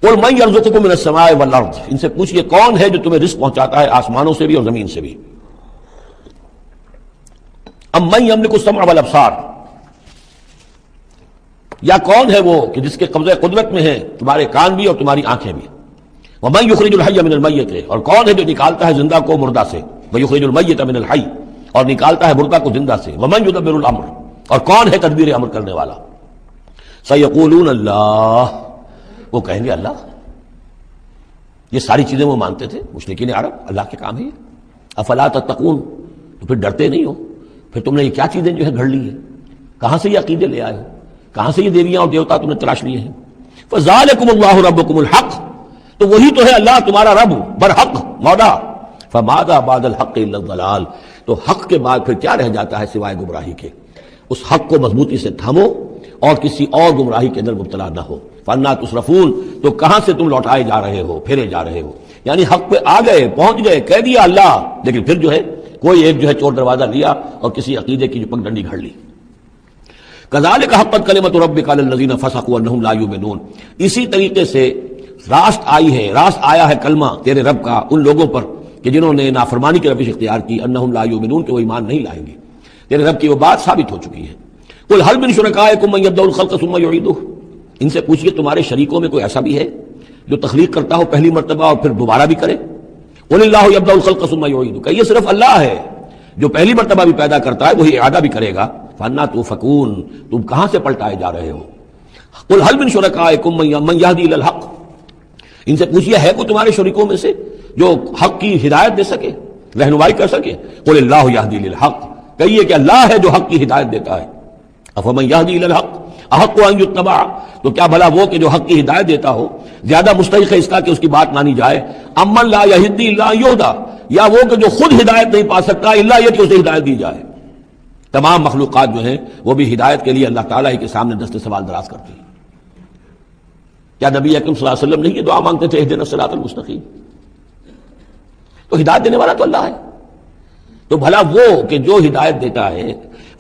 قل من یرزقکم من السماء والارض، ان سے پوچھئے کون ہے جو تمہیں رزق پہنچاتا ہے آسمانوں سے بھی اور زمین سے بھی. ام من یملک السمع والابصار، یا کون ہے وہ کہ جس کے قبضہ قدرت میں ہے تمہارے کان بھی اور تمہاری آنکھیں بھی. ومن یخرج الحی من المیت، اور کون ہے جو نکالتا ہے زندہ کو مردہ سے. ویخرج المیت من الحی، اور نکالتا ہے مردہ کو زندہ سے. ومن یدبر الامر، اور کون ہے تدبیر امر کرنے والا. سیقولون اللہ، وہ کہیں گے اللہ. یہ ساری چیزیں وہ مانتے تھے مشرکین عرب، اللہ کے کام ہے یہ. افلا تتقون، تو پھر ڈرتے نہیں ہو؟ پھر تم نے یہ کیا چیزیں جو ہے گھڑ لی ہیں؟ کہاں سے یہ عقیدے لے آئے ہو؟ کہاں سے یہ دیویاں اور دیوتا تم نے تلاش لیے ہیں؟ فذالکم اللہ ربکم الحق، تو وہی تو ہے اللہ تمہارا رب برحق مولا. فماذا بعد الحق الا الضلال، تو حق کے بعد پھر کیا رہ جاتا ہے سوائے گمراہی کے. اس حق کو مضبوطی سے تھامو اور کسی اور گمراہی کے اندر مبتلا نہ ہو. فانا تصرفون، تو کہاں سے تم لوٹائے جا رہے ہو، پھرے جا رہے ہو. یعنی حق پہ آ گئے، پہنچ گئے، کہہ دیا اللہ، لیکن پھر جو ہے کوئی ایک جو ہے چور دروازہ لیا اور کسی عقیدے کی جو پگڈنڈی گھڑ لی. کذالک حقت کلمۃ ربک علی الذین فسقوا انہم لا یؤمنون، اسی طریقے سے راست آیا ہے کلمہ تیرے رب کا ان لوگوں پر کہ جنہوں نے نافرمانی کی روش اختیار کی. انہم لا یؤمنون، کہ وہ ایمان نہیں لائیں گے. تیرے رب کی وہ بات ثابت ہو چکی ہے. قل هل من شرکائکم من یبدأ الخلق ثم یعیدہ، ان سے پوچھئے تمہارے شریکوں میں کوئی ایسا بھی ہے جو تخلیق کرتا ہو پہلی مرتبہ اور پھر دوبارہ بھی کرے. قل اللہ یبدأ الخلق ثم یعیدہ، کہ یہ صرف اللہ ہے جو پہلی مرتبہ بھی پیدا کرتا ہے وہی اعادہ بھی کرے گا. فانا تؤفکون، تم کہاں سے پلٹائے جا رہے ہو. قل هل من شرکائکم من یہدی الی الحق، ان سے پوچھئے ہے کوئی تمہارے شریکوں میں سے جو حق کی ہدایت دے سکے، رہنمائی کر سکے. قل اللہ یہدی للحق، کہیے کہ اللہ ہے جو حق کی ہدایت دیتا ہے. افمن یہدی الی الحق احق ان یتبع، تو کیا بھلا وہ کہ جو حق کی ہدایت دیتا ہو زیادہ مستحق ہے اس کا کہ اس کی بات مانی جائے. امن لا یہدی الا ان یہدی، یا وہ کہ جو خود ہدایت نہیں پا سکتا الا یہ کہ اسے ہدایت دی جائے. تمام مخلوقات جو ہیں وہ بھی ہدایت کے لیے اللہ تعالیٰ ہی کے سامنے دست سوال دراز کرتی ہیں. کیا نبی اکرم صلی اللہ علیہ وسلم نہیں یہ دعا مانگتے تھے اہدنا الصراط المستقیم؟ تو ہدایت دینے والا تو اللہ ہے. تو بھلا وہ کہ جو ہدایت دیتا ہے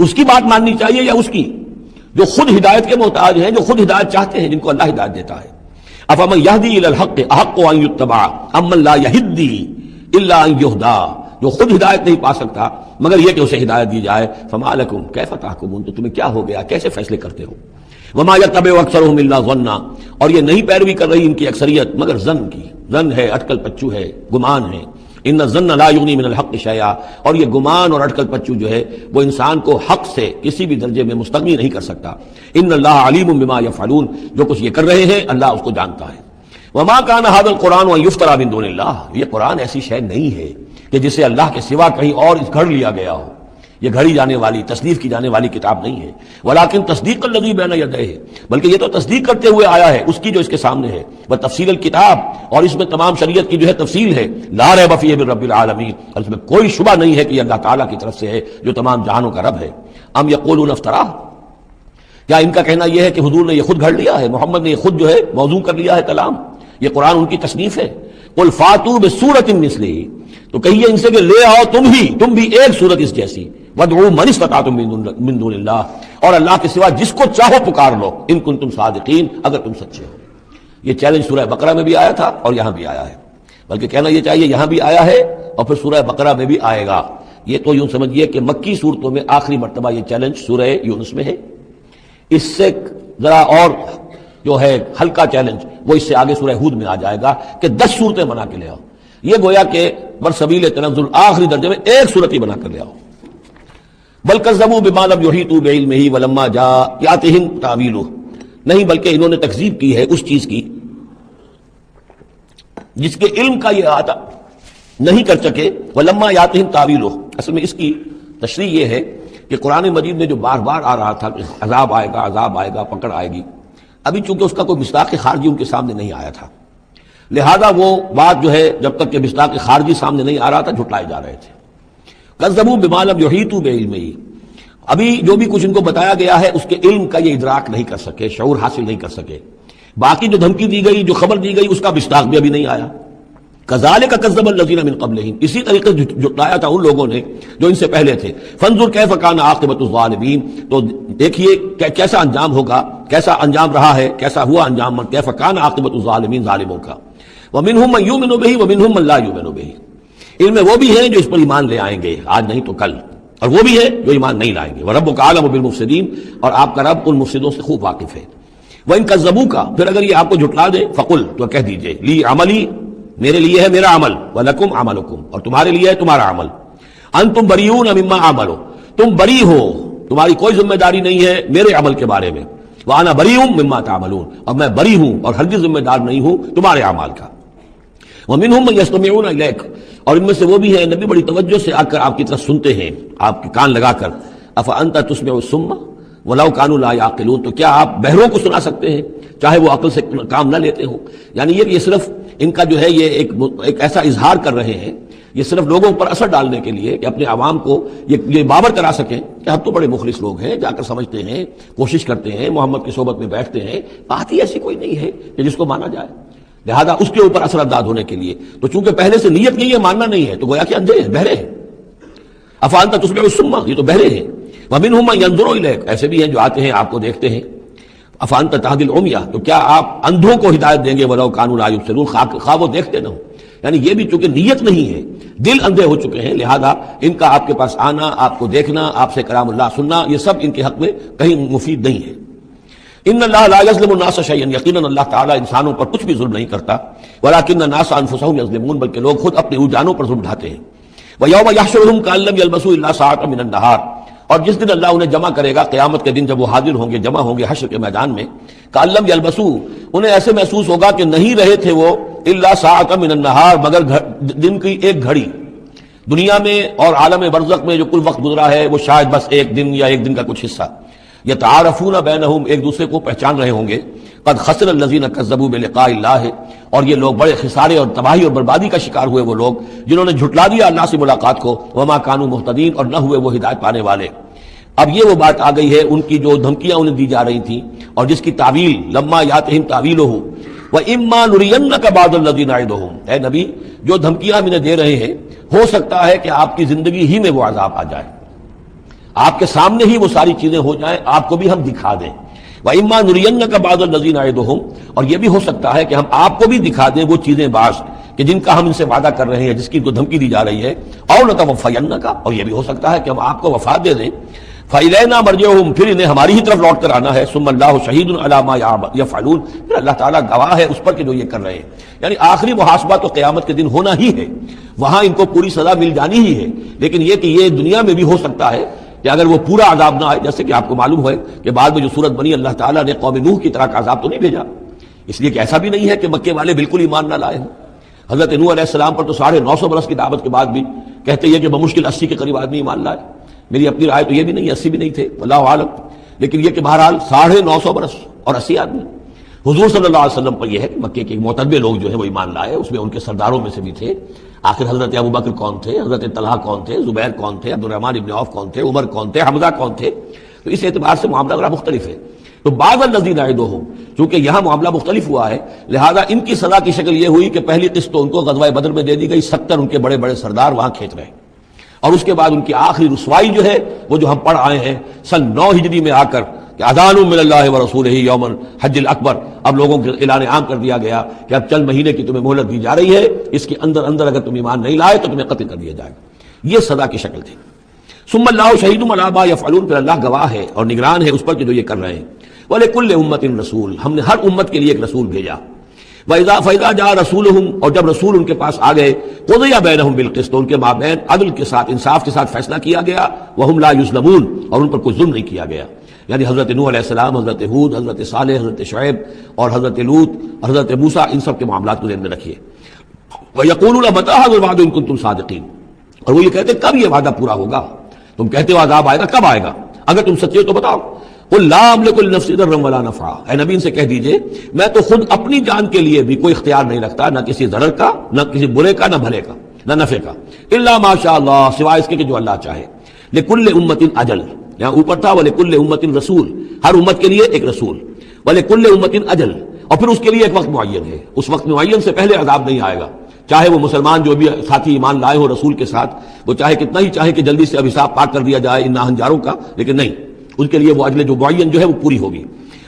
اس کی بات ماننی چاہیے یا اس کی جو خود ہدایت کے محتاج ہیں، جو خود ہدایت چاہتے ہیں، جن کو اللہ ہدایت دیتا ہے. افمن یہدی الی الحق احق ان یتبع امن لا یہدی الا ان یہدی، جو خود ہدایت نہیں پا سکتا مگر یہ کہ اسے ہدایت دی جائے. فما لکم کیف تحکمون، تو تمہیں کیا ہو گیا، کیسے فیصلے کرتے ہو. وما یتبع اکثرهم الا ظنا، اور یہ نہیں پیروی کر رہی ان کی اکثریت مگر ظن کی. ظن ہے، اٹکل پچو ہے، گمان ہے. ان الظن لا یغنی من الحق شیئا، اور یہ گمان اور اٹکل پچو جو ہے وہ انسان کو حق سے کسی بھی درجے میں مستغنی نہیں کر سکتا. ان اللہ علیم بما یفعلون، جو کچھ یہ کر رہے ہیں اللہ اس کو جانتا ہے. وما کان ھذا القرآن ان یفترى من دون اللہ، یہ قرآن ایسی شے نہیں ہے کہ جسے اللہ کے سوا کہیں اور گھڑ لیا گیا ہو. یہ گھڑی جانے والی، تصنیف کی جانے والی کتاب نہیں ہے. ولیکن تصدیق الذی بین یدیہ، بلکہ یہ تو تصدیق کرتے ہوئے آیا ہے اس کی جو اس کے سامنے ہے. وتفصیل الکتاب، اور اس میں تمام شریعت کی جو ہے تفصیل ہے. لا ریب فیہ من رب العالمین، اور اس میں کوئی شبہ نہیں ہے کہ یہ اللہ تعالیٰ کی طرف سے ہے جو تمام جہانوں کا رب ہے. ام یقولون افترا، کیا ان کا کہنا یہ ہے کہ حضور نے یہ خود گھڑ لیا ہے، محمد نے یہ خود جو ہے موضوع کر لیا ہے کلام، یہ قرآن ان کی تصنیف ہے. قل فاتوا بسورۃ مثلہ، تو کہیے ان سے کہ لے آؤ تم بھی ایک صورت اس جیسی. وادعوا من استطعتم من دون اللہ، اور اللہ کے سوا جس کو چاہو پکار لو. ان کنتم صادقین، اگر تم سچے ہو. یہ چیلنج سورہ بقرہ میں بھی آیا تھا اور یہاں بھی آیا ہے. بلکہ کہنا یہ چاہیے یہاں بھی آیا ہے اور پھر سورہ بقرہ میں بھی آئے گا. یہ تو یوں سمجھیے کہ مکی صورتوں میں آخری مرتبہ یہ چیلنج سورہ یونس میں ہے. اس سے ذرا اور جو ہے ہلکا چیلنج وہ اس سے آگے سورہ ہود میں آ جائے گا کہ 10 صورتیں بنا کے لے آؤ. یہ گویا کہ برسبیل تنزل آخری درجے میں ایک صورت ہی بنا کر لے آؤ. بل کذبوا بما لم یحیطوا بعلمہ ولما جاءتہم تاویلہ، نہیں بلکہ انہوں نے تکذیب کی ہے اس چیز کی جس کے علم کا یہ احاطہ نہیں کر سکے. ولما یاتہم تاویلہ، اصل میں اس کی تشریح یہ ہے کہ قرآن مجید میں جو بار بار آ رہا تھا کہ عذاب آئے گا، پکڑ آئے گی، ابھی چونکہ اس کا کوئی مصداق خارجی ان کے سامنے نہیں آیا تھا، لہذا وہ بات جو ہے جب تک کہ مصداق خارجی سامنے نہیں آ رہا تھا جھٹلائے جا رہے تھے. کذبوا بما لم یحیطوا بعلمہ، ابھی جو بھی کچھ ان کو بتایا گیا ہے اس کے علم کا یہ ادراک نہیں کر سکے، شعور حاصل نہیں کر سکے. باقی جو دھمکی دی گئی، جو خبر دی گئی، اس کا مصداق بھی ابھی نہیں آیا. کذالک کذب الذین من قبلہم، اسی طریقے سے جھٹلایا تھا ان لوگوں نے جو ان سے پہلے تھے. فانظر کیف کان عاقبۃ الظالمین، تو دیکھیے کیسا انجام ہوگا، کیسا انجام رہا ہے، کیسا ہوا انجام، کیف کان عاقبۃ الظالمین، ظالموں کا. ومنہم من یؤمن بہ ومنہم من لا یؤمن بہ، ان میں وہ بھی ہیں جو اس پر ایمان لے آئیں گے آج نہیں تو کل، اور وہ بھی ہے جو ایمان نہیں لائیں گے. وربک اعلم بالمفسدین، اور آپ کا رب ان مفسدوں سے خوب واقف ہے. وَإِن كَذَّبُوكَ، پھر اگر یہ آپ کو جھٹلا دے، فقل، تو کہہ دیجئے، لی عملی، میرے لیے ہے میرا عمل، وَلَكُمْ عَمَلُكُمْ، اور تمہارے لیے ہے تمہارا عمل. أَنْتُمْ بَرِيئُونَ مِمَّا أَعْمَلُ، تم بری ہو، تمہاری کوئی ذمہ داری نہیں ہے میرے عمل کے بارے میں. وَأَنَا بَرِيءٌ مِمَّا تَعْمَلُونَ، اور میں بری ہوں اور ہرگز ذمہ دار نہیں ہوں تمہارے اعمال کا. وَمِنْهُمْ مَن يَسْتَمِعُونَ إِلَيْكَ، اور ان میں سے وہ بھی ہیں نبی بڑی توجہ سے آ کر آپ کی طرف سنتے ہیں، آپ کے کان لگا کر. أَفَأَنْتَ تُسْمِعُ الصُّمَّ وَلَوْ كَانُوا لَا يَعْقِلُونَ، تو کیا آپ بہروں کو سنا سکتے ہیں چاہے وہ عقل سے کام نہ لیتے ہوں. یعنی یہ صرف ان کا جو ہے یہ ایک ایسا اظہار کر رہے ہیں، یہ صرف لوگوں پر اثر ڈالنے کے لیے کہ اپنے عوام کو یہ باور کرا سکیں کہ ہم تو بڑے مخلص لوگ ہیں، جا کر سمجھتے ہیں، کوشش کرتے ہیں، محمد کی صحبت میں بیٹھتے ہیں. بات ہی ایسی کوئی نہیں ہے کہ جس کو مانا جائے، لہذا اس کے اوپر اثر انداز ہونے کے لیے. تو چونکہ پہلے سے نیت نہیں ہے، ماننا نہیں ہے، تو گویا کہ اندھے ہیں، بہرے ہیں. افانت تسمع الصم، یہ تو بہرے ہیں. ومنہم من ينظر الیک، ایسے بھی ہیں جو آتے ہیں آپ کو دیکھتے ہیں. افانت تهدی العمیہ، تو کیا آپ اندھوں کو ہدایت دیں گے ولو کانوا لا یبصرون، خواہ وہ دیکھتے نہ ہوں. یعنی یہ بھی چونکہ نیت نہیں ہے، دل اندھے ہو چکے ہیں، لہذا ان کا آپ کے پاس آنا، آپ کو دیکھنا، آپ سے کلام اللہ سننا، یہ سب ان کے حق میں کہیں مفید نہیں ہے. ان اللہ لا یظلم الناس شیئا، یقیناً اللہ تعالیٰ انسانوں پر کچھ بھی ظلم نہیں کرتا. ولکن الناس انفسهم یظلمون، بلکہ لوگ خود اپنی جانوں پر ظلم ڈھاتے ہیں. ویوم یحشرهم کأن لم یلبثوا الا ساعة من النہار، اور جس دن اللہ انہیں جمع کرے گا قیامت کے دن، جب وہ حاضر ہوں گے، جمع ہوں گے حشر کے میدان میں. کأن لم یلبثوا، انہیں ایسے محسوس ہوگا کہ نہیں رہے تھے وہ الا ساعة من النہار، مگر دن کی ایک گھڑی. دنیا میں اور عالم برزخ میں جو کل وقت گزرا ہے وہ شاید بس ایک دن یا ایک دن کا کچھ حصہ. یتعارفون بینہم، ایک دوسرے کو پہچان رہے ہوں گے. قد خسر الذین کذبوا بلقاء اللہ، اور یہ لوگ بڑے خسارے اور تباہی اور بربادی کا شکار ہوئے وہ لوگ جنہوں نے جھٹلا دیا اللہ سے ملاقات کو. وما کانوا مہتدین، اور نہ ہوئے وہ ہدایت پانے والے. اب یہ وہ بات آ گئی ہے ان کی جو دھمکیاں انہیں دی جا رہی تھیں، اور جس کی تعویل لما یاتہم تعویلہ وَإِمَّا نُرِيَنَّكَ بَعْضَ الَّذِي نَعِدُهُمْ، اے نبی جو دھمکیاں ہم انہیں دے رہے ہیں، ہو سکتا ہے کہ آپ کی زندگی ہی میں وہ عذاب آ جائے، آپ کے سامنے ہی وہ ساری چیزیں ہو جائیں، آپ کو بھی ہم دکھا دیں. وَإِمَّا نُرِيَنَّكَ بَعْضَ الَّذِي نَعِدُهُمْ، اور یہ بھی ہو سکتا ہے کہ ہم آپ کو بھی دکھا دیں وہ چیزیں بعض کہ جن کا ہم ان سے وعدہ کر رہے ہیں، جس کی ان کو دھمکی دی جا رہی ہے. اور نَتَوَفَّيَنَّكَ، اور یہ بھی ہو سکتا ہے کہ ہم آپ کو وفات دے دیں. فَإِلَيْنَا مَرْجِعُهُمْ، پھر انہیں ہماری ہی طرف لوٹ کر آنا ہے. ثُمَّ اللَّهُ شَهِيدٌ عَلَىٰ مَا يَفْعَلُونَ، پھر اللہ تعالیٰ گواہ ہے اس پر کہ جو یہ کر رہے ہیں. یعنی آخری محاسبہ تو قیامت کے دن ہونا ہی ہے، وہاں ان کو پوری سزا مل جانی ہی ہے. لیکن یہ کہ یہ دنیا میں بھی ہو سکتا ہے کہ اگر وہ پورا عذاب نہ آئے، جیسے کہ آپ کو معلوم ہے کہ بعد میں جو صورت بنی، اللہ تعالیٰ نے قوم نوح کی طرح کا عذاب تو نہیں بھیجا، اس لیے کہ ایسا بھی نہیں ہے کہ مکے والے بالکل ایمان نہ لائے ہوں. حضرت نوح علیہ السلام پر تو 950 برس کی دعوت کے بعد بھی کہتے ہیں کہ بمشکل 80 کے قریب آدمی ایمان لائے. میری اپنی رائے تو یہ بھی نہیں، 80 بھی نہیں تھے، اللہ عالم. لیکن یہ کہ بہرحال 950 برس اور 80 آدمی. حضور صلی اللہ علیہ وسلم پر یہ ہے کہ مکے کے معتبر لوگ جو ہیں وہ ایمان لائے، اس میں ان کے سرداروں میں سے بھی تھے. آخر حضرت ابوبکر کون تھے، حضرت طلحہ کون تھے، زبیر کون تھے، عبدالرحمن ابن عوف کون تھے، عمر کون تھے، حمزہ کون تھے. تو اس اعتبار سے معاملہ ذرا مختلف ہے. تو بعض الذین نعدہم، چونکہ یہاں معاملہ مختلف ہوا ہے، لہذا ان کی سزا کی شکل یہ ہوئی کہ پہلی قسط تو ان کو غزوہ بدر میں دے دی گئی، 70 ان کے بڑے بڑے سردار وہاں کھینچ رہے. اور اس کے بعد ان کی آخری رسوائی جو ہے وہ جو ہم پڑھ آئے ہیں سن 9 ہجری میں آ کر کہ اذان من اللہ ورسولہ یوم الحج الاکبر، اب لوگوں کے اعلان عام کر دیا گیا کہ اب چند مہینے کی تمہیں مہلت دی جا رہی ہے، اس کے اندر اگر تم ایمان نہیں لائے تو تمہیں قتل کر دیا جائے گا. یہ سزا کی شکل تھی. ثم اللہ شہید علی ما یفعلون، پھر اللہ گواہ ہے اور نگران ہے اس پر کہ جو یہ کر رہے ہیں. وَلِكُلِّ أُمَّةٍ رسول، ہم نے ہر امت کے لیے ایک رسول بھیجا. فَإِذَا جَاءَ رَسُولُهُمْ، اور جب رسول ان کے پاس آ گئے، قُضِيَ بَيْنَهُمْ بِالْقِسْطِ، ان کے مابین عدل کے ساتھ، انصاف کے ساتھ فیصلہ کیا گیا. وَهُمْ لَا يُظْلَمُونَ، اور ان پر کوئی ظلم نہیں کیا گیا. یعنی حضرت نوح علیہ السلام، حضرت ہود، حضرت صالح، حضرت شعیب اور حضرت لوط، حضرت موسیٰ، ان سب کے معاملات کو ذہن میں رکھیے. وَيَقُولُونَ مَتَىٰ هَٰذَا الْوَعْدُ إِن كُنتُمْ صَادِقِينَ، اور وہ یہ کہتے کب یہ وعدہ پورا ہوگا؟ تم کہتے ہو عذاب آئے گا، کب آئے گا؟ اگر تم سچے ہو تو بتاؤ. قل لا املک لنفسی ضرا ولا نفعا، اے نبی ان سے کہہ دیجئے میں تو خود اپنی جان کے لیے بھی کوئی اختیار نہیں رکھتا، نہ کسی ضرر کا، نہ کسی برے کا، نہ بھلے کا، نہ نفع کا. الا ما شاء اللہ، سوائے اس کے کہ جو اللہ چاہے. لکل امت اجل، یہاں اوپر تھا ولکل امت رسول، ہر امت کے لیے ایک رسول. ولکل امت اجل، اور پھر اس کے لیے ایک وقت معین ہے، اس وقت معین سے پہلے عذاب نہیں آئے گا. چاہے وہ مسلمان جو بھی ساتھی ایمان لائے ہو رسول کے ساتھ، وہ چاہے کتنا ہی چاہے کہ جلدی سے اب حساب پاک کر دیا جائے ان ناہنجاروں کا، لیکن نہیں، ان کے لیے وہ اجل جو معین جو ہے وہ پوری ہوگی۔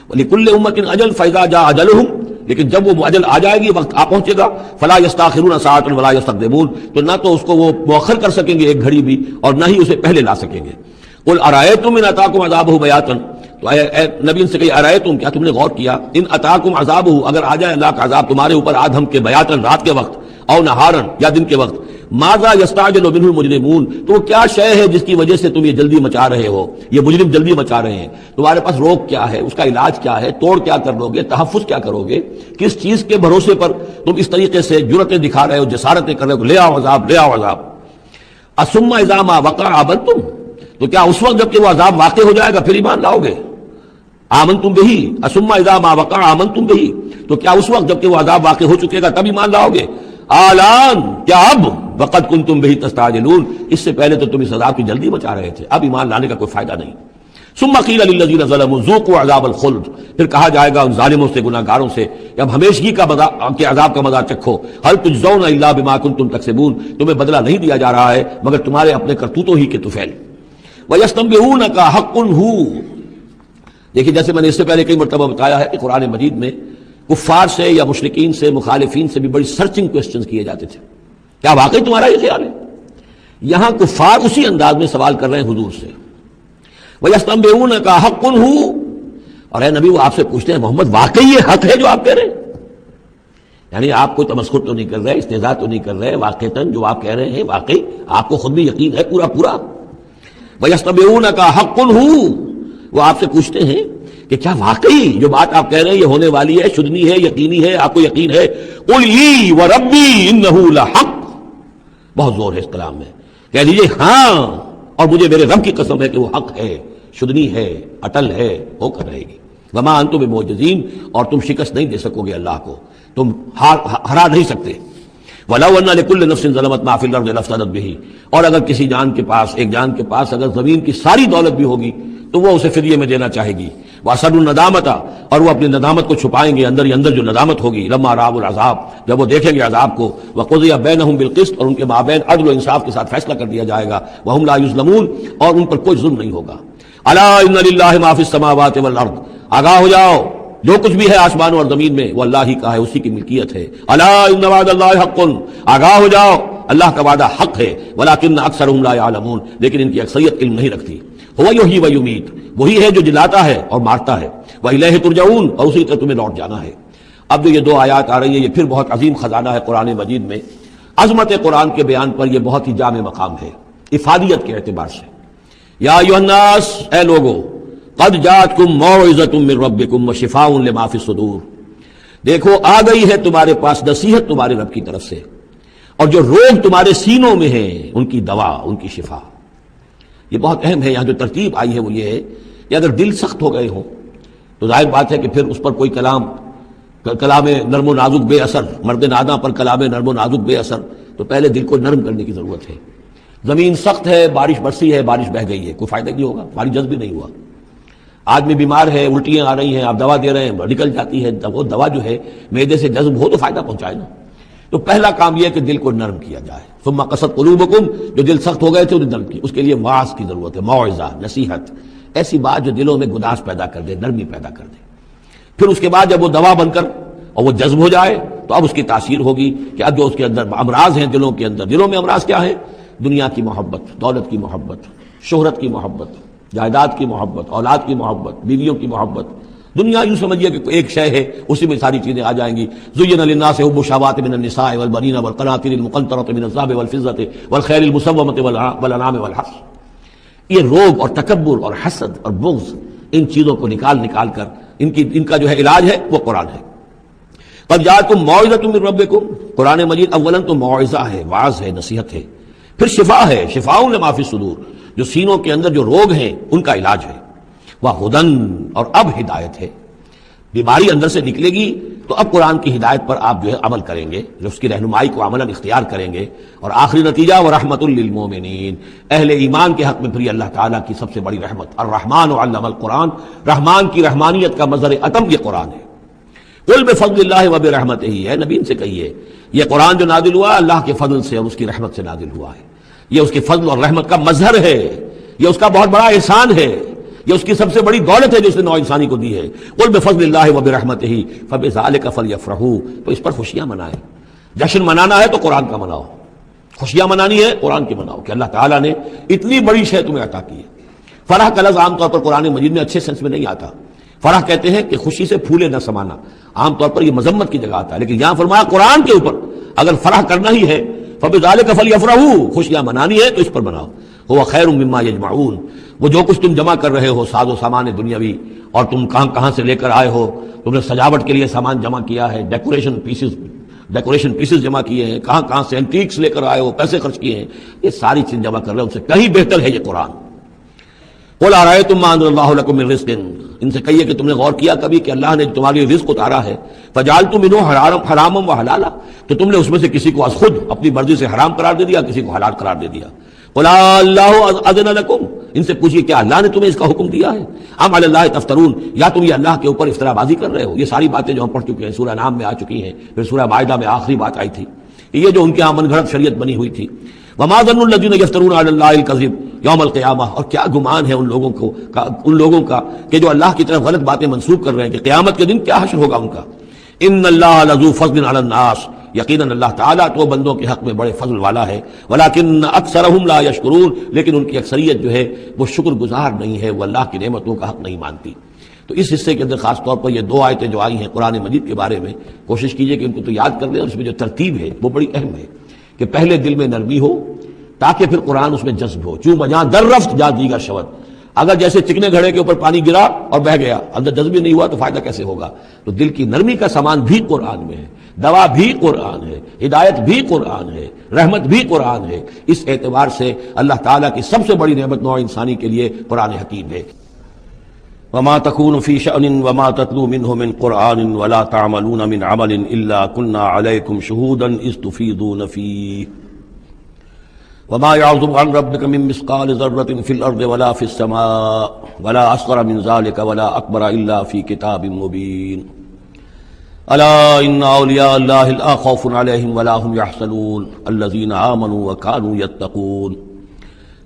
وَلِكُلِّ أُمَّةٍ أَجَلٌ فَإِذَا جَاءَ أَجَلُهُمْ، لیکن جب وہ اجل آ جائے گی، وقت آ پہنچے گا، فَلَا يَسْتَأْخِرُونَ سَاعَةً وَلَا يَسْتَقْدِمُونَ، تو نہ تو اس کو وہ مؤخر کر سکیں گے ایک گھڑی بھی، اور نہ ہی اسے پہلے لا سکیں گے۔ قُلْ أَرَأَيْتُمْ إِنْ أَتَاكُمْ عَذَابُهُ بَيَاتًا، تو اے نبی ان سے کہیے أَرَأَيْتُمْ، کیا تم نے غور کیا، ان أَتَاكُمْ عَذَابُهُ، اگر آ جائے اللہ کا عذاب تمہارے اوپر آدھم کے بیاتن رات کے وقت، او نہارن یا دن کے وقت، ماذا يستعجل منه المجرمون، تو وہ کیا شے ہے جس کی وجہ سے تم یہ جلدی مچا رہے ہو، یہ مجرم جلدی مچا رہے ہیں، تمہارے پاس روک کیا ہے، اس کا علاج کیا ہے، توڑ کیا کر لو گے، تحفظ کیا کرو گے، کس چیز کے بھروسے پر تم اس طریقے سے جرأتیں دکھا رہے ہو، جسارتیں کر رہے ہو، لے آؤ عذاب، لے آؤ عذاب۔ ثم اذا ما وقع آمنتم، تو کیا اس وقت جب کہ وہ عذاب واقع ہو جائے گا پھر ایمان لاؤ گے؟ آمنتم بہی، ثم اذا ما وقع آمنتم بہی، تو کیا اس وقت جب کہ وہ عذاب واقع ہو چکے گا تب ایمان لاؤ گے؟ آلان، کیا اب؟ وقد کنتم بہ تستعجلون، اس سے پہلے تو تم اس عذاب کی جلدی مچا رہے تھے، اب ایمان لانے کا کوئی فائدہ نہیں۔ ثم قیل للذین ظلموا ذوقوا عذاب الخلد، پھر کہا جائے گا ان ظالموں سے، گناہ گاروں سے کہ اب ہمیشگی کا کے عذاب کا مزہ چکھو، هل تجزون الا بما کنتم تکسبون، تمہیں بدلہ نہیں دیا جا رہا ہے مگر تمہارے اپنے کرتوتوں ہی کے طفیل۔ وَيَسْتَنبِئُونَكَ حَقٌّ هُوَ، دیکھیے جیسے میں نے اس سے پہلے کئی مرتبہ بتایا ہے کہ قرآن مجید میں کفار سے یا مشرکین سے، مخالفین سے بھی بڑی سرچنگ کوسچنز کیے جاتے تھے، کیا واقعی تمہارا یہ خیال ہے؟ یہاں کفار اسی انداز میں سوال کر رہے ہیں حضور سے، وَيَسْتَنبِئُونَكَ حَقٌّ هُوَ، اور اے نبی وہ آپ سے پوچھتے ہیں محمد واقعی یہ حق ہے جو آپ کہہ رہے ہیں؟ یعنی آپ کوئی تمسخر تو نہیں کر رہے، استہزاء تو نہیں کر رہے، واقعتاً جو آپ کہہ رہے ہیں واقعی آپ کو خود بھی یقین ہے پورا پورا؟ وَيَسْتَنبِئُونَكَ حَقٌّ هُوَ، وہ آپ سے پوچھتے ہیں کہ کیا واقعی جو بات آپ کہہ رہے ہیں یہ ہونے والی ہے، شدنی ہے، یقینی ہے، آپ کو یقین ہے؟ قُلْ لِي وَرَبِّي إِنَّهُ لَحَقٌّ، بہت زور ہے اس کلام میں، کہہ دیجئے ہاں اور مجھے میرے رب کی قسم ہے کہ وہ حق ہے، شدنی ہے، اٹل ہے، ہو کر رہے گی۔ وَمَا أَنْتُم بِمُعْجِزِينَ، اور تم شکست نہیں دے سکو گے اللہ کو، تم ہرا نہیں سکتے۔ وَلَوْ أَنَّ لِكُلِّ نَفْسٍ ظَلَمَتْ مَا فِي الْأَرْضِ لَافْتَدَتْ بِهِ، اور اگر کسی جان کے پاس، ایک جان کے پاس اگر زمین کی ساری دولت بھی ہوگی تو وہ اسے فدیے میں دینا چاہے گی۔ وَأَسَرُّوا النَّدَامَةَ، اور وہ اپنی ندامت کو چھپائیں گے، اندر ہی اندر جو ندامت ہوگی، لَمَّا رَأَوُا الْعَذَابَ، جب وہ دیکھیں گے عذاب کو، وَقُضِيَ بَيْنَهُم بِالْقِسْطِ، اور ان کے مابین عدل و انصاف کے ساتھ فیصلہ کر دیا جائے گا، وَهُمْ لَا يُظْلَمُونَ، اور ان پر کوئی ظلم نہیں ہوگا۔ أَلَا إِنَّ لِلَّهِ مَا فِي السَّمَاوَاتِ وَالْأَرْضِ، آگاہ ہو جاؤ جو کچھ بھی ہے آسمانوں اور زمین میں وہ اللہ ہی کا ہے، اسی کی ملکیت ہے۔ أَلَا إِنَّ وَعْدَ اللَّهِ حَقٌّ، آگاہ ہو جاؤ اللہ کا وعدہ حق ہے، وَلَكِنَّ أَكْثَرَهُمْ لَا يَعْلَمُونَ، لیکن ان کی اکثریت علم نہیں رکھتی۔ هُوَ يُحْيِي وَيُمِيتُ، وہی ہے جو جلاتا ہے اور مارتا ہے، وَإِلَيْهِ تُرْجَعُونَ، اور اسی طرح تمہیں لوٹ جانا ہے۔ اب جو یہ دو آیات آ رہی ہیں یہ پھر بہت عظیم خزانہ ہے قرآن مجید میں، عظمت قرآن کے بیان پر یہ بہت ہی جامع مقام ہے افادیت کے اعتبار سے۔ یا ایھا الناس، اے لوگو، قد جاءتکم موعظۃ من ربکم وشفاء لما فی الصدور، دیکھو آ گئی ہے تمہارے پاس نصیحت تمہارے رب کی طرف سے، اور جو روگ تمہارے سینوں میں ہیں ان کی دوا، ان کی شفا۔ یہ بہت اہم ہے، یہاں جو ترتیب آئی ہے وہ یہ ہے کہ اگر دل سخت ہو گئے ہوں تو ظاہر بات ہے کہ پھر اس پر کوئی کلام نرم و نازک بے اثر، مرد ناداں پر کلام نرم و نازک بے اثر، تو پہلے دل کو نرم کرنے کی ضرورت ہے۔ زمین سخت ہے، بارش برسی ہے، بارش بہہ گئی ہے، کوئی فائدہ نہیں ہوگا، پانی جذب بھی نہیں ہوا۔ آدمی بیمار ہے، الٹیاں آ رہی ہیں، آپ دوا دے رہے ہیں، نکل جاتی ہے، وہ دوا جو ہے معدے سے جذب ہو تو فائدہ پہنچائے نا۔ تو پہلا کام یہ ہے کہ دل کو نرم کیا جائے۔ ثم قست قلوبکم، جو دل سخت ہو گئے تھے انہیں نرم کی، اس کے لیے واعظ کی ضرورت ہے، موعظہ، نصیحت، ایسی بات جو دلوں میں گداز پیدا کر دے، نرمی پیدا کر دے۔ پھر اس کے بعد جب وہ دوا بن کر اور وہ جذب ہو جائے تو اب اس کی تاثیر ہوگی کہ اب جو اس کے اندر امراض ہیں دلوں کے اندر، دلوں میں امراض کیا ہے؟ دنیا کی محبت، دولت کی محبت، شہرت کی محبت، جائیداد کی محبت، اولاد کی محبت، بیویوں کی محبت۔ دنیا یوں سمجھیے کہ ایک شے ہے، اسی میں ساری چیزیں آ جائیں گی۔ زُيِّنَ لِلنَّاسِ حُبُّ الشَّهَوَاتِ مِنَ النِّسَاءِ وَالْبَنِينَ وَالْقَنَاطِيرِ الْمُقَنطَرَةِ مِنَ الذَّهَبِ وَالْفِضَّةِ وَالْخَيْلِ الْمُسَوَّمَةِ وَالْأَنْعَامِ وَالْحَرْثِ، یہ روگ اور تکبر اور حسد اور بغض، ان چیزوں کو نکال کر ان کا جو ہے علاج ہے وہ قرآن ہے۔ قد جاءتکم موعظۃ من ربکم، قرآن مجید اولاً تو موعظہ ہے، واعظ ہے، نصیحت ہے، پھر شفا ہے، شفاء لما فی الصدور، جو سینوں کے اندر جو روگ ہیں ان کا علاج ہے، وہدن، اور اب ہدایت ہے۔ بیماری اندر سے نکلے گی تو اب قرآن کی ہدایت پر آپ جو ہے عمل کریں گے، جو اس کی رہنمائی کو عملاً اختیار کریں گے، اور آخری نتیجہ ورحمۃ للمومنین، اہل ایمان کے حق میں پھر اللہ تعالیٰ کی سب سے بڑی رحمت، الرحمن علم القرآن، رحمان کی رحمانیت کا مظہر اتم یہ قرآن ہے۔ قل بفضل اللہ وبرحمتہ، ہے نبی ان سے کہیے یہ قرآن جو نازل ہوا اللہ کے فضل سے اور اس کی رحمت سے نازل ہوا ہے، یہ اس کے فضل اور رحمت کا مظہر ہے، یہ اس کا بہت بڑا احسان ہے، یہ اس کی سب سے بڑی دولت ہے جو اس نے نوع انسانی کو دی ہے۔ قل بفضل اللہ وبرحمتہ فبذلک فلیفرحوا، تو اس پر خوشیاں منائیں۔ جشن منانا ہے تو قرآن کا مناؤ، خوشیاں منانی ہے قرآن کی مناؤ کہ اللہ تعالیٰ نے اتنی بڑی شے تمہیں عطا کی ہے۔ فرح کا لفظ عام طور پر قرآن مجید میں اچھے سینس میں نہیں آتا۔ فرح کہتے ہیں کہ خوشی سے پھولے نہ سمانا، عام طور پر یہ مذمت کی جگہ آتا ہے، لیکن یہاں فرمایا قرآن کے اوپر اگر فرح کرنا ہی ہے فبذلک فلیفرحوا، خوشیاں منانی ہے تو اس پر مناؤ۔ هو خیر مما یجمعون، وہ جو کچھ تم جمع کر رہے ہو ساز و سامان دنیاوی، اور تم کہاں کہاں سے لے کر آئے ہو، تم نے سجاوٹ کے لیے سامان جمع کیا ہے، ڈیکوریشن پیسز جمع کیے ہیں، کہاں کہاں سے اینٹیکس لے کر آئے ہو، پیسے خرچ کیے ہیں، یہ ساری چیز جمع کر رہے ہو، ان سے کہیں بہتر ہے یہ قرآن۔ قل ارأیتم ما انزل اللہ لکم من رزق، ان سے کہیے کہ تم نے غور کیا کبھی کہ اللہ نے تمہارے رزق اتارا ہے، فجعلتم منہ حراما وحلالا، تو تم نے اس میں سے کسی کو از خود اپنی مرضی سے حرام قرار دے دیا، کسی کو حلال قرار دے دیا۔ قل اللہ اذن لکم، ان سے پوچھیے کیا اللہ نے تمہیں اس کا حکم دیا ہے؟ ام علی اللہ تفترون، یا تم یہ اللہ کے اوپر افترا بازی کر رہے ہو؟ یہ ساری باتیں جو ہم پڑھ چکے ہیں سورہ نام میں آ چکی ہیں، پھر سورہ مائدہ میں آخری بات آئی تھی، یہ جو ان کے یہاں من گھڑت شریعت بنی ہوئی تھی۔ وما ظن الذین یفترون علی اللہ الکذب یوم القیامہ، اور کیا گمان ہے ان لوگوں کا کہ جو اللہ کی طرف غلط باتیں منسوب کر رہے ہیں کہ قیامت کے دن کیا حشر ہوگا ان کا۔ ان اللہ لذو فضل علی الناس، یقیناً اللہ تعالیٰ تو بندوں کے حق میں بڑے فضل والا ہے، ولیکن اکثرہم لا یشکرون، لیکن ان کی اکثریت جو ہے وہ شکر گزار نہیں ہے، وہ اللہ کی نعمتوں کا حق نہیں مانتی۔ تو اس حصے کے اندر خاص طور پر یہ دو آیتیں جو آئی ہیں قرآن مجید کے بارے میں، کوشش کیجئے کہ ان کو تو یاد کر لیں، اور اس میں جو ترتیب ہے وہ بڑی اہم ہے کہ پہلے دل میں نرمی ہو تاکہ پھر قرآن اس میں جذب ہو۔ چوں بجاں در رفت جا دیگر شود، اگر جیسے چکنے گھڑے کے اوپر پانی گرا اور بہہ گیا، اندر جذب ہی نہیں ہوا تو فائدہ کیسے ہوگا؟ تو دل کی نرمی کا سامان بھی قرآن میں ہے، دوا بھی قرآن ہے، ہدایت بھی قرآن ہے، رحمت بھی قرآن ہے۔ اس اعتبار سے اللہ تعالیٰ کی سب سے بڑی نعمت نوع انسانی کے لیے قرآن حکیم ہے۔ وما تكون في شأن وما تتلو منه من قرآن ولا تعملون من عمل إلا كنا عليكم شهودا إذ تفيضون فيه وما يعزب عن ربك من مثقال ذرة في الأرض ولا في السماء ولا أصغر من ذلك ولا أكبر إلا في كتاب مبين ألا إن أولياء الله لا خوف عليهم ولا هم يحزنون الذين آمنوا وكانوا يتقون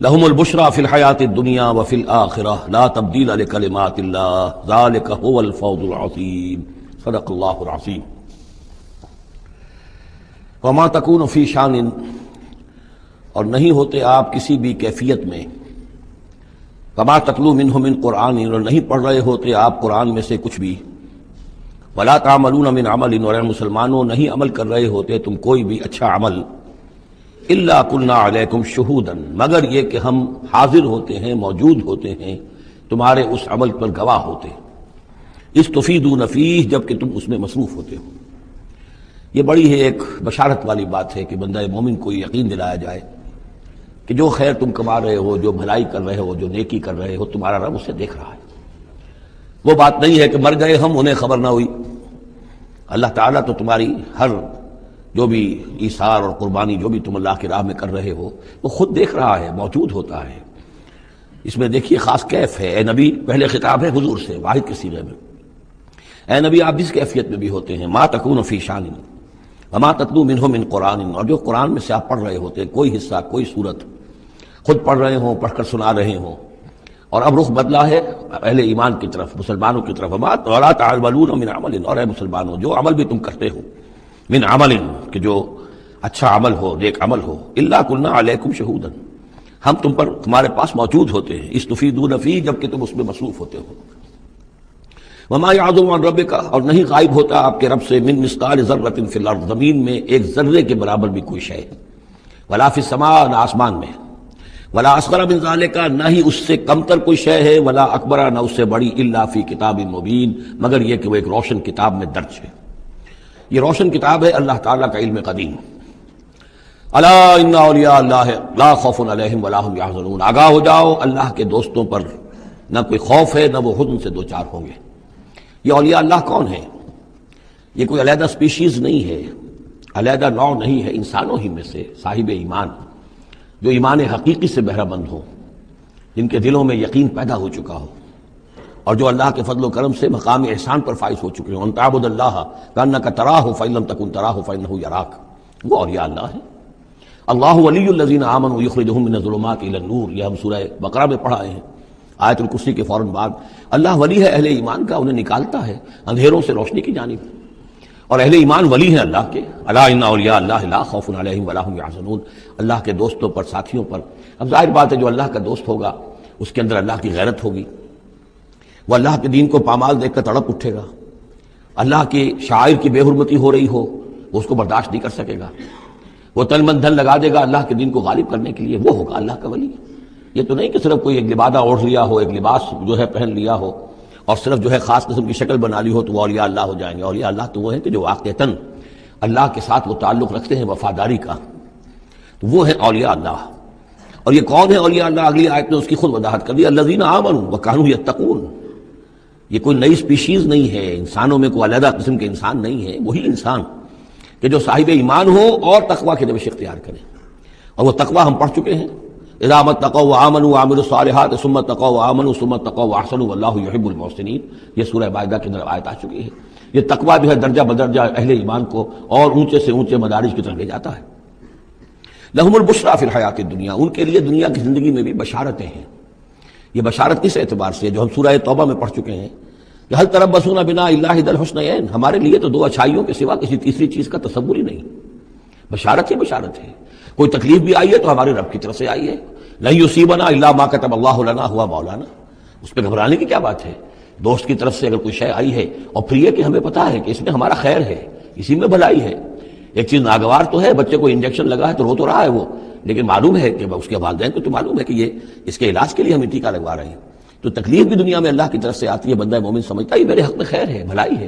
لهم البشرى في الحياة الدنيا وفي الآخرة لا تبديل لكلمات الله ذلك هو الفوز العظيم صدق الله العظيم۔ وما تكون في شأن، اور نہیں ہوتے آپ کسی بھی کیفیت میں، وما تتلو منہ من قرآن، اور نہیں پڑھ رہے ہوتے آپ قرآن میں سے کچھ بھی، ولا تعملون من عمل، اور اے مسلمانوں نہیں عمل کر رہے ہوتے تم کوئی بھی اچھا عمل، الا کنا علیکم شہودا، مگر یہ کہ ہم حاضر ہوتے ہیں، موجود ہوتے ہیں، تمہارے اس عمل پر گواہ ہوتے ہیں، اس تفیدون فیہ، جب کہ تم اس میں مصروف ہوتے ہو۔ یہ بڑی ہے ایک بشارت والی بات ہے کہ بندہ مومن کو یقین دلایا جائے کہ جو خیر تم کما رہے ہو، جو بھلائی کر رہے ہو، جو نیکی کر رہے ہو، تمہارا رب اسے دیکھ رہا ہے۔ وہ بات نہیں ہے کہ مر گئے ہم انہیں خبر نہ ہوئی، اللہ تعالیٰ تو تمہاری ہر جو بھی ایثار اور قربانی جو بھی تم اللہ کی راہ میں کر رہے ہو وہ خود دیکھ رہا ہے، موجود ہوتا ہے۔ اس میں دیکھیے خاص کیف ہے، اے نبی، پہلے خطاب ہے حضور سے واحد کے صیغے میں، اے نبی آپ اس کیفیت میں بھی ہوتے ہیں، ما تکون فی شان وما تتلو منہ من قرآن، اور جو قرآن میں سے آپ پڑھ رہے ہوتے ہیں، کوئی حصہ کوئی صورت خود پڑھ رہے ہوں، پڑھ کر سنا رہے ہوں، اور اب رخ بدلا ہے اہل ایمان کی طرف، مسلمانوں کی طرف، ولا تعملون من عمل، اور اے مسلمانوں جو عمل بھی تم کرتے ہو، من عمل، کہ جو اچھا عمل ہو، نیک عمل ہو، الا کنا علیکم شہودا، ہم تم پر تمہارے پاس موجود ہوتے ہیں، استفیدون فی، جب کہ تم اس میں مصروف ہوتے ہو۔ وما یعزب عن ربک، اور نہیں غائب ہوتا آپ کے رب سے، من مثقال ذرۃ فی الارض، زمین میں ایک ذرے کے برابر بھی کوئی شے، ولا فی السماء، نہ آسمان میں، ولا اصغر من ذلک، نہ ہی اس سے کمتر کوئی شے ہے، ولا اکبر، نہ اس سے بڑی، الا فی کتاب مبین، مگر یہ کہ وہ ایک روشن کتاب میں درج ہے۔ یہ روشن کتاب ہے اللہ تعالیٰ کا علم قدیم۔ الا ان اولیاء اللہ لا خوف علیہم ولا هم یحزنون، آگاہ ہو جاؤ اللہ کے دوستوں پر نہ کوئی خوف ہے نہ وہ حزن سے دوچار ہوں گے۔ یہ اولیاء اللہ کون ہیں؟ یہ کوئی علیحدہ سپیشیز نہیں ہے، علیحدہ نوع نہیں ہے، انسانوں ہی میں سے صاحب ایمان، جو ایمان حقیقی سے بہرہ مند ہوں، جن کے دلوں میں یقین پیدا ہو چکا ہو، اور جو اللہ کے فضل و کرم سے مقام احسان پر فائز ہو چکے ہیں، ان تعبد اللہ کانک تراہ فإن لم تکن تراہ فإنہ یراک، وہ اولیاء اللہ ہیں۔ اللہ ولی الذین آمنوا یخرجہم من الظلمات الی النور، یہ ہم سورہ بقرہ میں پڑھا ہیں آیت الکرسی کے فوراً بعد۔ اللہ ولی ہے اہل ایمان کا، انہیں نکالتا ہے اندھیروں سے روشنی کی جانب، اور اہل ایمان ولی ہیں اللہ کے۔ الا ان اولیاء اللہ لا خوف علیہم ولا هم یحزنون، اللہ کے دوستوں پر، ساتھیوں پر۔ اب ظاہر بات ہے جو اللہ کا دوست ہوگا اس کے اندر اللہ کی غیرت ہوگی، وہ اللہ کے دین کو پامال دیکھ کر تڑپ اٹھے گا۔ اللہ کے شاعر کی بے حرمتی ہو رہی ہو وہ اس کو برداشت نہیں کر سکے گا، وہ تن من دھن لگا دے گا اللہ کے دین کو غالب کرنے کے لیے، وہ ہوگا اللہ کا ولی۔ یہ تو نہیں کہ صرف کوئی ایک لبادہ اوڑھ لیا ہو، ایک لباس جو ہے پہن لیا ہو اور صرف جو ہے خاص قسم کی شکل بنا لی ہو تو وہ اولیاء اللہ ہو جائیں گے۔ اولیاء اللہ تو وہ ہیں کہ جو واقعتاً اللہ کے ساتھ وہ تعلق رکھتے ہیں وفاداری کا، تو وہ ہیں اولیاء اللہ۔ اور یہ کون ہے اولیاء اللہ؟ اگلی آیت نے اس کی خود وضاحت کر دی، الذین آمنوا وکانوا یتقون۔ یہ کوئی نئی سپیشیز نہیں ہے، انسانوں میں کوئی علیحدہ قسم کے انسان نہیں ہے، وہی انسان کہ جو صاحب ایمان ہو اور تقوی کے روش اختیار کریں۔ اور وہ تقوی ہم پڑھ چکے ہیں، اذا ما اتقوا وآمنوا وعملوا الصالحات ثم اتقوا وآمنوا ثم اتقوا واحسنوا واللہ یحب المحسنین، یہ سورہ مائدہ کے اندر آیت آ چکی ہے۔ یہ تقوی جو ہے درجہ بدرجہ اہل ایمان کو اور اونچے سے اونچے مدارج کی طرف لے جاتا ہے۔ لہم البشریٰ فی الحیاۃ الدنیا، ان کے لیے دنیا کی زندگی میں بھی بشارتیں ہیں۔ یہ بشارت کس اعتبار سے؟ جو ہم سورہ توبہ میں پڑھ چکے ہیں کہ هل تربصون بنا الا احدى الحسنیین، ہمارے لیے تو دو اچھائیوں کے سوا کسی تیسری چیز کا تصور ہی نہیں۔ بشارت ہی بشارت ہے، کوئی تکلیف بھی آئی ہے تو ہمارے رب کی طرف سے آئی ہے۔ لن یصیبنا الا ما كتب اللہ لنا هو مولانا، اس پہ گھبرانے کی کیا بات ہے؟ دوست کی طرف سے اگر کوئی شے آئی ہے اور پھر یہ کہ ہمیں پتہ ہے کہ اس میں ہمارا خیر ہے، اسی میں بھلائی ہے۔ ایک چیز ناگوار تو ہے، بچے کو انجیکشن لگا ہے تو رو تو رہا ہے وہ، لیکن معلوم ہے کہ اس کے والدین کو تو معلوم ہے کہ یہ اس کے علاج کے لیے ہمیں ٹیکہ لگوا رہے ہیں۔ تو تکلیف بھی دنیا میں اللہ کی طرف سے آتی ہے، بندہ مومن سمجھتا ہے میرے حق میں خیر ہے، بھلائی ہے،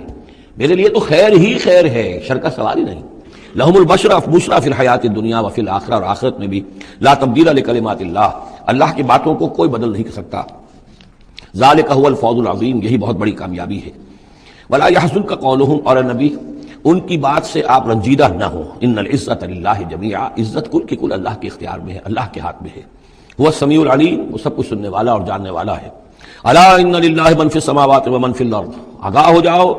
میرے لیے تو خیر ہی خیر ہے، شر کا سوال ہی نہیں۔ لہم البشریٰ فی الحیات الدنیا وفی الآخرہ، اور آخرت میں بھی لا تبدیل لکلمات اللہ، اللہ کی باتوں کو کوئی بدل نہیں کر سکتا۔ ذالک هو الفوز العظیم، یہی بہت بڑی کامیابی ہے۔ ولا يحزنک قولہم، اور نبی ان کی بات سے آپ رنجیدہ نہ ہو۔ ان العزت للہ جمیعا، عزت کل کی کل اللہ کے اختیار میں ہے، اللہ کے ہاتھ میں ہے۔ وہ السمیع العلیم، وہ سب کچھ سننے والا اور جاننے والا ہے۔ الا ان للہ من فی السماوات ومن فی الارض، آگاہ ہو جاؤ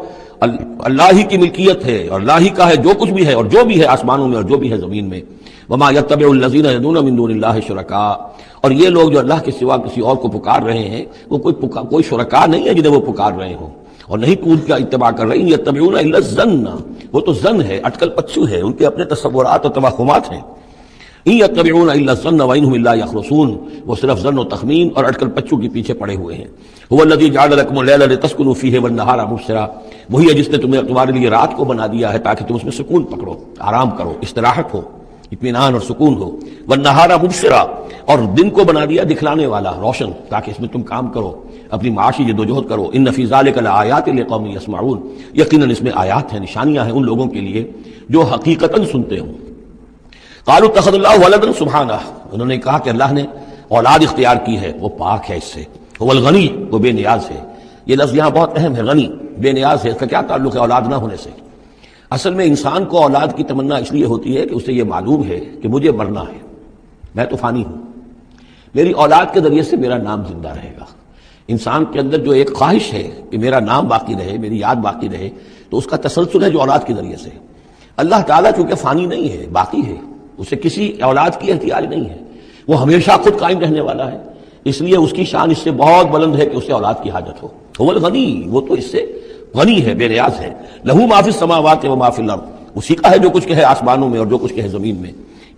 اللہ ہی کی ملکیت ہے اور اللہ ہی کا ہے جو کچھ بھی ہے اور جو بھی ہے آسمانوں میں اور جو بھی ہے زمین میں۔ وما یتبع الذین یدعون من دون اللہ شرکاء، اور یہ لوگ جو اللہ کے سوا کسی اور کو پکار رہے ہیں وہ کوئی شرکاء نہیں ہے جنہیں وہ پکار رہے ہوں، اور نہیں کود کا اتباع کر رہے ہیں۔ یتبعون الا الظن، وہ تو ظن ہے، اٹکل پچو ہے، ان کے اپنے تصورات اور توہمات ہیں۔ ان یتبعون الا الظن وان هم الا یخرصون، وہ صرف ظن و تخمین اور اٹکل پچو کے پیچھے پڑے ہوئے ہیں۔ هو الذی جعل لكم الليل لتسكنوا فیہ والنہار مبصرا، وہی ہے جس نے تمہارے لیے رات کو بنا دیا ہے تاکہ تم اس میں سکون پکڑو، آرام کرو، استراحت ہو، اطمینان اور سکون ہو۔ والنہار مبصرا، اور دن کو بنا دیا دکھلانے والا، روشن، تاکہ اس میں تم کام کرو، اپنی معاشی جدوجہد کرو۔ ان فی ذلک لآیات لقوم یسمعون، یقیناً اس میں آیات ہیں، نشانیاں ہیں ان لوگوں کے لیے جو حقیقتاً سنتے ہوں۔ قالوا اتخذ اللہ ولدا سبحانہ، انہوں نے کہا کہ اللہ نے اولاد اختیار کی ہے، وہ پاک ہے اس سے۔ هو الغنی، وہ بے نیاز ہے۔ یہ لفظ یہاں بہت اہم ہے، غنی، بے نیاز ہے، اس کا کیا تعلق ہے اولاد نہ ہونے سے؟ اصل میں انسان کو اولاد کی تمنا اس لیے ہوتی ہے کہ اسے یہ معلوم ہے کہ مجھے مرنا ہے، میں تو فانی ہوں، میری اولاد کے ذریعے سے میرا نام زندہ رہے گا۔ انسان کے اندر جو ایک خواہش ہے کہ میرا نام باقی رہے، میری یاد باقی رہے، تو اس کا تسلسل ہے جو اولاد کے ذریعے سے۔ اللہ تعالیٰ چونکہ فانی نہیں ہے، باقی ہے، اسے کسی اولاد کی احتیاج نہیں ہے، وہ ہمیشہ خود قائم رہنے والا ہے، اس لیے اس کی شان اس سے بہت بلند ہے کہ اسے اولاد کی حاجت ہو۔ هو الغنی، وہ تو اس سے غنی ہے، بے نیاز ہے۔ لہو ما فی السماوات و ما فی الارض، اسی کا ہے جو کچھ کہ ہے آسمانوں میں اور جو کچھ کہ ہے زمین میں۔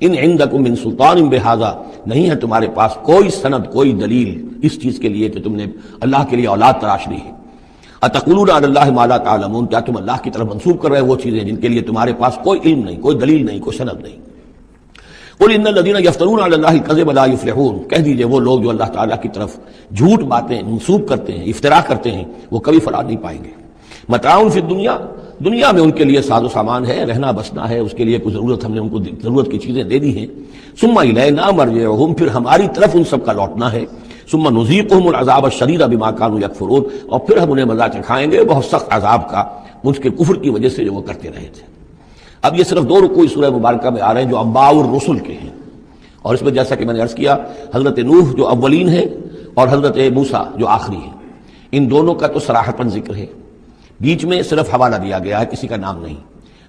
ان عندکم من سلطان بہذا، نہیں ہے تمہارے پاس کوئی سند، کوئی دلیل اس چیز کے لیے کہ تم نے اللہ کے لیے اولاد تراش لی ہے۔ اتقولون علی اللہ ما لا تعلمون، کیا تم اللہ کی طرف منسوب کر رہے وہ چیزیں جن کے لیے تمہارے پاس کوئی علم نہیں، کوئی دلیل نہیں، کوئی سند نہیں۔ قل ان الذین یفترون علی اللہ الکذب لا یفلحون، کہہ دیجئے وہ لوگ جو اللہ تعالیٰ کی طرف جھوٹ باتیں منسوب کرتے ہیں، افتراء کرتے ہیں، وہ کبھی فلاح نہیں پائیں گے۔ متاع فی الدنیا، دنیا میں ان کے لیے ساز و سامان ہے، رہنا بسنا ہے، اس کے لیے کوئی ضرورت ہم نے ان کو ضرورت کی چیزیں دے دی ہیں۔ ثم الینا مرجعہم، پھر ہماری طرف ان سب کا لوٹنا ہے۔ ثم نذیقہم العذاب الشدید بما کانوا یکفرون، اور پھر ہم انہیں مزہ چکھائیں گے بہت سخت عذاب کا، ان کے کفر کی وجہ سے جو وہ کرتے رہے تھے۔ اب یہ صرف دو رکوع سورہ مبارکہ میں آ رہے ہیں جو انباء الرسل کے ہیں، اور اس میں جیسا کہ میں نے عرض کیا حضرت نوح جو اولین ہیں اور حضرت موسیٰ جو آخری ہیں، ان دونوں کا تو صراحتاً ذکر ہے، بیچ میں صرف حوالہ دیا گیا ہے، کسی کا نام نہیں۔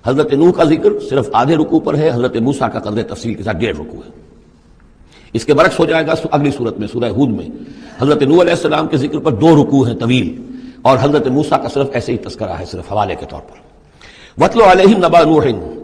حضرت نوح کا ذکر صرف آدھے رکوع پر ہے، حضرت موسیٰ کا قدر تفصیل کے ساتھ 1.5 رکوع ہے۔ اس کے برعکس ہو جائے گا اگلی صورت میں، سورہ ہود میں حضرت نوح علیہ السلام کے ذکر پر 2 رکوع ہیں طویل، اور حضرت موسیٰ کا صرف ایسے ہی تذکرہ ہے، صرف حوالے کے طور پر۔ وَاتْلُ عَلَيْهِمْ نَبَأَ نُوحٍ،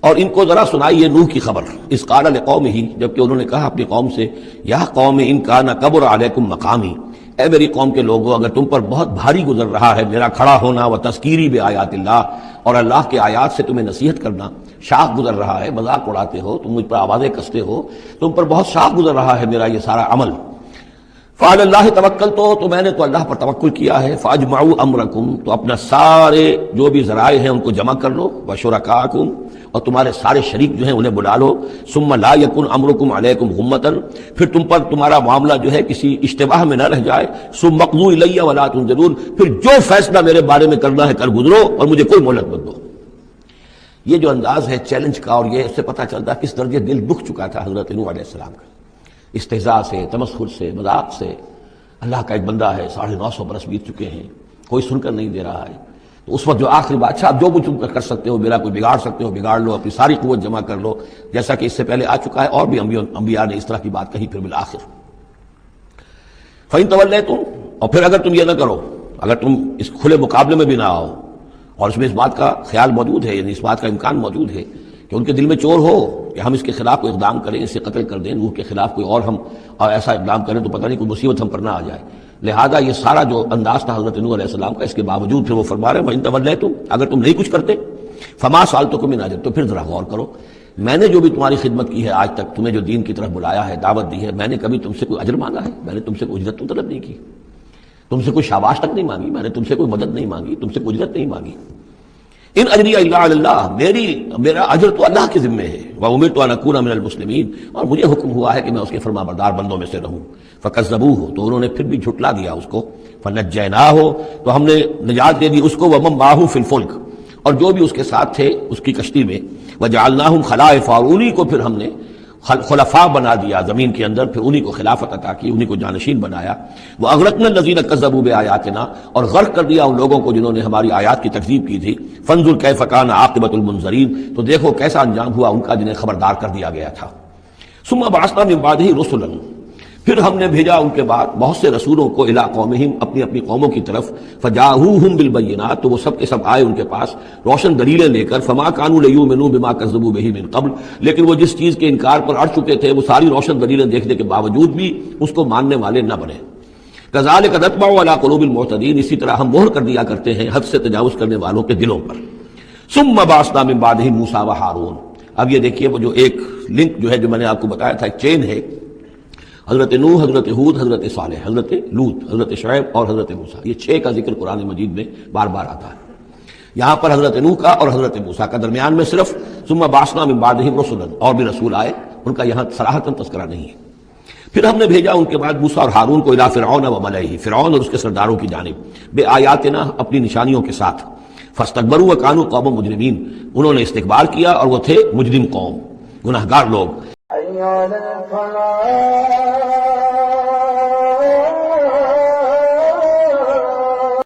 اور ان کو ذرا سنائیے نوح کی خبر، اذ قال لقومہ، جبکہ انہوں نے کہا اپنی قوم سے، یا قوم ان کان کبر علیکم مقامی، اے میری قوم کے لوگوں، اگر تم پر بہت بھاری گزر رہا ہے میرا کھڑا ہونا، و تذکیری بآیات اللہ، اور اللہ کے آیات سے تمہیں نصیحت کرنا، شاق گزر رہا ہے، مذاق اڑاتے ہو تم، مجھ پر آوازیں کستے ہو، تم پر بہت شاق گزر رہا ہے میرا یہ سارا عمل، فعلی اللہ توکلت، تو میں نے تو اللہ پر توکل کیا ہے، فاجمعوا امرکم، تو اپنا سارے جو بھی ذرائع ہیں ان کو جمع کر لو، وشرکاکم، اور تمہارے سارے شریک جو ہیں انہیں بلا لو، ثم لا یکن امرکم علیکم غمۃ، پھر تم پر تمہارا معاملہ جو ہے کسی اشتباہ میں نہ رہ جائے، ثم اقضوا الی ولا تنظرون، پھر جو فیصلہ میرے بارے میں کرنا ہے کر گزرو اور مجھے کوئی مہلت مت دو۔ یہ جو انداز ہے چیلنج کا، اور یہ اس سے پتہ چلتا ہے کس درجے دل دکھ چکا تھا حضرت نوح علیہ السلام کا، استہزاء سے، تمسخر سے، مذاق سے۔ اللہ کا ایک بندہ ہے، 950 برس بیت چکے ہیں، کوئی سن کر نہیں دے رہا ہے، تو اس وقت جو آخری بات، اچھا آپ جو کچھ کر سکتے ہو، میرا کوئی بگاڑ سکتے ہو بگاڑ لو، اپنی ساری قوت جمع کر لو، جیسا کہ اس سے پہلے آ چکا ہے، اور بھی انبیاء نے اس طرح کی بات کہی۔ پھر بالآخر فَإِن تَوَلَّيْتُمْ، اور پھر اگر تم یہ نہ کرو، اگر تم اس کھلے مقابلے میں بھی نہ آؤ، اور اس میں اس بات کا خیال موجود ہے، یعنی اس بات کا امکان موجود ہے کہ ان کے دل میں چور ہو کہ ہم اس کے خلاف کوئی اقدام کریں، اسے قتل کر دیں، نوح کے خلاف کوئی اور ہم ایسا اقدام کریں تو پتہ نہیں کوئی مصیبت ہم پر نہ آ جائے، لہذا یہ سارا جو انداز تھا حضرت نوح علیہ السلام کا، اس کے باوجود پھر وہ فرما رہے ہیں وَإِن تَوَلَّيْتُمْ، اگر تم نہیں کچھ کرتے، فَمَا سَأَلْتُكُم مِّنْ أَجْرٍ، تو پھر ذرا غور کرو، میں نے جو بھی تمہاری خدمت کی ہے آج تک، تمہیں جو دین کی طرف بلایا ہے، دعوت دی ہے، میں نے کبھی تم سے کوئی اجر مانگا ہے؟ میں نے تم سے کوئی اجرت تو طلب نہیں کی، تم سے کوئی شاباش تک نہیں مانگی، میں نے تم سے کوئی مدد نہیں مانگی، تم سے کوئی اجرت نہیں مانگی۔ ان اجری الا علی اللہ، میرا اجر تو اللہ کے ذمے ہے، وامرت ان اکون من المسلمین، اور مجھے حکم ہوا ہے کہ میں اس کے فرما بردار بندوں میں سے رہوں۔ فکذبوہ، تو انہوں نے پھر بھی جھٹلا دیا اس کو، فنجیناہ، تو ہم نے نجات دے دی اس کو، ومن معہ فی الفلک، اور جو بھی اس کے ساتھ تھے اس کی کشتی میں، وجعلناہم خلائف، اور انہی کو پھر ہم نے خلفاء بنا دیا زمین کے اندر، پھر انہی کو خلافت عطا کی، انہی کو جانشین بنایا۔ وَأَغْرَقْنَا الَّذِينَ كَذَّبُوا بِآيَاتِنَا، اور غرق کر دیا ان لوگوں کو جنہوں نے ہماری آیات کی تکذیب کی تھی۔ فَانظُرْ كَيْفَ كَانَ عَاقِبَةُ الْمُنذَرِينَ، تو دیکھو کیسا انجام ہوا ان کا جنہیں خبردار کر دیا گیا تھا۔ ثُمَّ بَعَثْنَا مِن بَعْدِهِ رُسُلًا، پھر ہم نے بھیجا ان کے بعد بہت سے رسولوں کو، الی قومہم، اپنی اپنی قوموں کی طرف، فجاءوہم بالبینات، تو وہ سب کے سب آئے ان کے پاس روشن دلیلیں لے کر، فما کانوا لیؤمنوا بما کذبوا بہ من قبل، لیکن وہ جس چیز کے انکار پر اڑ چکے تھے وہ ساری روشن دلیلیں دیکھنے کے باوجود بھی اس کو ماننے والے نہ بنے۔ کذالک نطبع علی قلوب المعتدین، اسی طرح ہم مہر کر دیا کرتے ہیں حد سے تجاوز کرنے والوں کے دلوں پر۔ ثم بعثنا من بعدہم موسیٰ وہارون، اب یہ دیکھیے وہ جو ایک لنک جو ہے جو میں نے آپ کو بتایا تھا، ایک چین ہے، حضرت نوح، حضرت ہود، حضرت صالح، حضرت لوط، حضرت شعیب اور حضرت موسیٰ، یہ 6 کا ذکر قرآن مجید میں بار بار آتا ہے۔ یہاں پر حضرت نوح کا اور حضرت موسیٰ کا درمیان میں صرف ثم بعثنا من بعدہم رسلا، اور بھی رسول آئے، ان کا یہاں صراحتاً تذکرہ نہیں ہے۔ پھر ہم نے بھیجا ان کے بعد موسیٰ اور ہارون کو الی فرعون و ملئہ، فرعون اور اس کے سرداروں کی جانب، بآیاتنا، اپنی نشانیوں کے ساتھ، فاستکبروا وکانوا قوما مجرمین، انہوں نے استکبار کیا اور وہ تھے مجرم قوم، گناہگار لوگ۔ حي على الفلاح